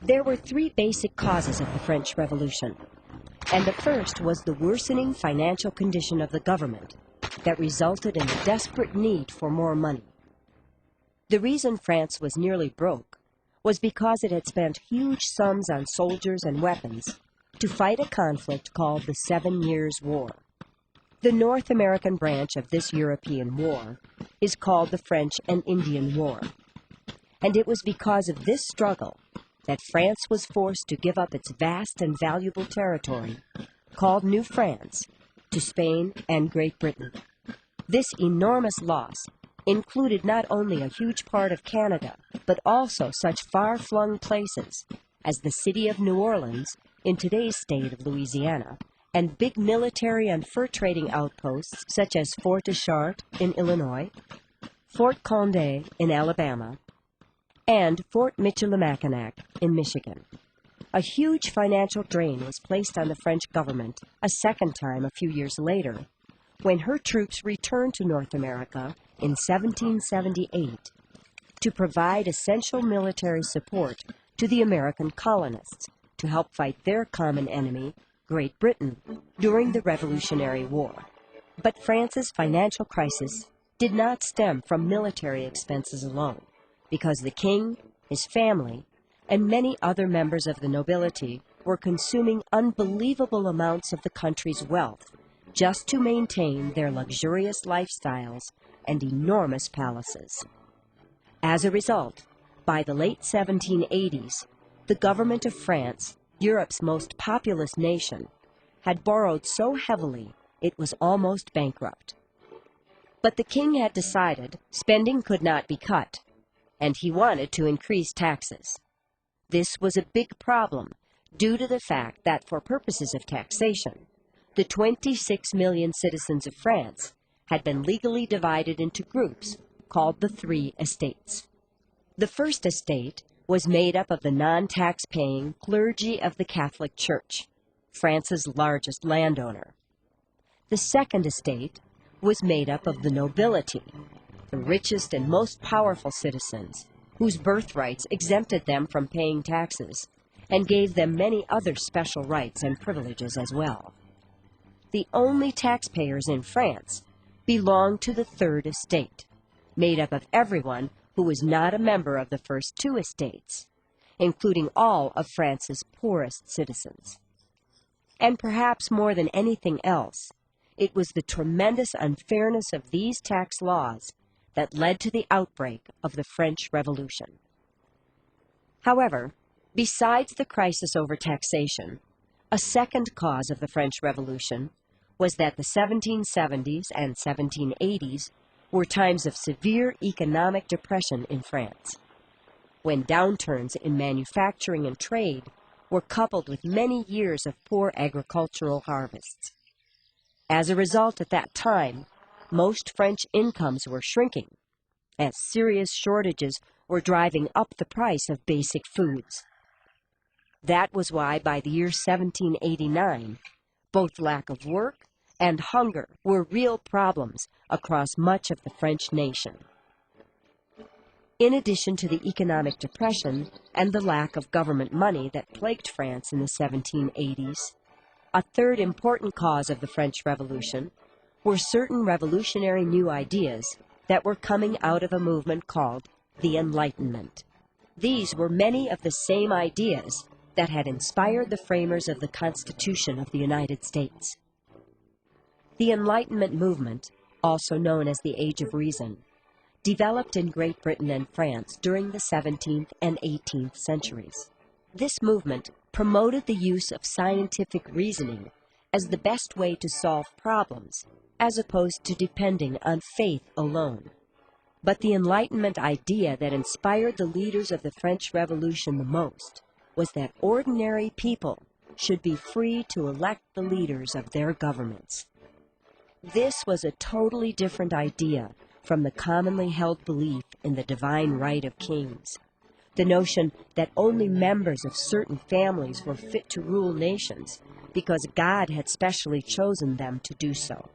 There were three basic causes of the French Revolution, and the first was the worsening financial condition of the government that resulted in a desperate need for more money. The reason France was nearly broke was because it had spent huge sums on soldiers and weapons to fight a conflict called the 7 Years' War. The North American branch of this European war is called the French and Indian War, and it was because of this struggle that France was forced to give up its vast and valuable territory, called New France, to Spain and Great Britain. This enormous loss included not only a huge part of Canada, but also such far-flung places as the city of New Orleans in today's state of Louisiana, and big military and fur trading outposts such as Fort de Chartres in Illinois, Fort Condé in Alabama, and Fort Michilimackinac in Michigan. A huge financial drain was placed on the French government a second time a few years later, when her troops returned to North America in 1778 to provide essential military support to the American colonists to help fight their common enemy, Great Britain, during the Revolutionary War. But France's financial crisis did not stem from military expenses alone, because the king, his family, and many other members of the nobility were consuming unbelievable amounts of the country's wealth just to maintain their luxurious lifestyles and enormous palaces. As a result, by the late 1780s, the government of France, Europe's most populous nation, had borrowed so heavily it was almost bankrupt. But the king had decided spending could not be cut, and he wanted to increase taxes. This was a big problem due to the fact that for purposes of taxation, the 26 million citizens of France had been legally divided into groups called the Three Estates. The first estate was made up of the non-tax-paying clergy of the Catholic Church, France's largest landowner. The second estate was made up of the nobility, the richest and most powerful citizens, whose birthrights exempted them from paying taxes and gave them many other special rights and privileges as well. The only taxpayers in France belonged to the third estate, made up of everyone who was not a member of the first two estates, including all of France's poorest citizens. And perhaps more than anything else, it was the tremendous unfairness of these tax laws that led to the outbreak of the French Revolution. However, besides the crisis over taxation, a second cause of the French Revolution was that the 1770s and 1780s were times of severe economic depression in France, when downturns in manufacturing and trade were coupled with many years of poor agricultural harvests. As a result, at that time, most French incomes were shrinking, as serious shortages were driving up the price of basic foods. That was why by the year 1789, both lack of work and hunger were real problems across much of the French nation. In addition to the economic depression and the lack of government money that plagued France in the 1780s, a third important cause of the French Revolution were certain revolutionary new ideas that were coming out of a movement called the Enlightenment. These were many of the same ideas that had inspired the framers of the Constitution of the United States. The Enlightenment movement, also known as the Age of Reason, developed in Great Britain and France during the 17th and 18th centuries. This movement promoted the use of scientific reasoning as the best way to solve problems, as opposed to depending on faith alone. But the Enlightenment idea that inspired the leaders of the French Revolution the most was that ordinary people should be free to elect the leaders of their governments. This was a totally different idea from the commonly held belief in the divine right of kings, the notion that only members of certain families were fit to rule nations because God had specially chosen them to do so.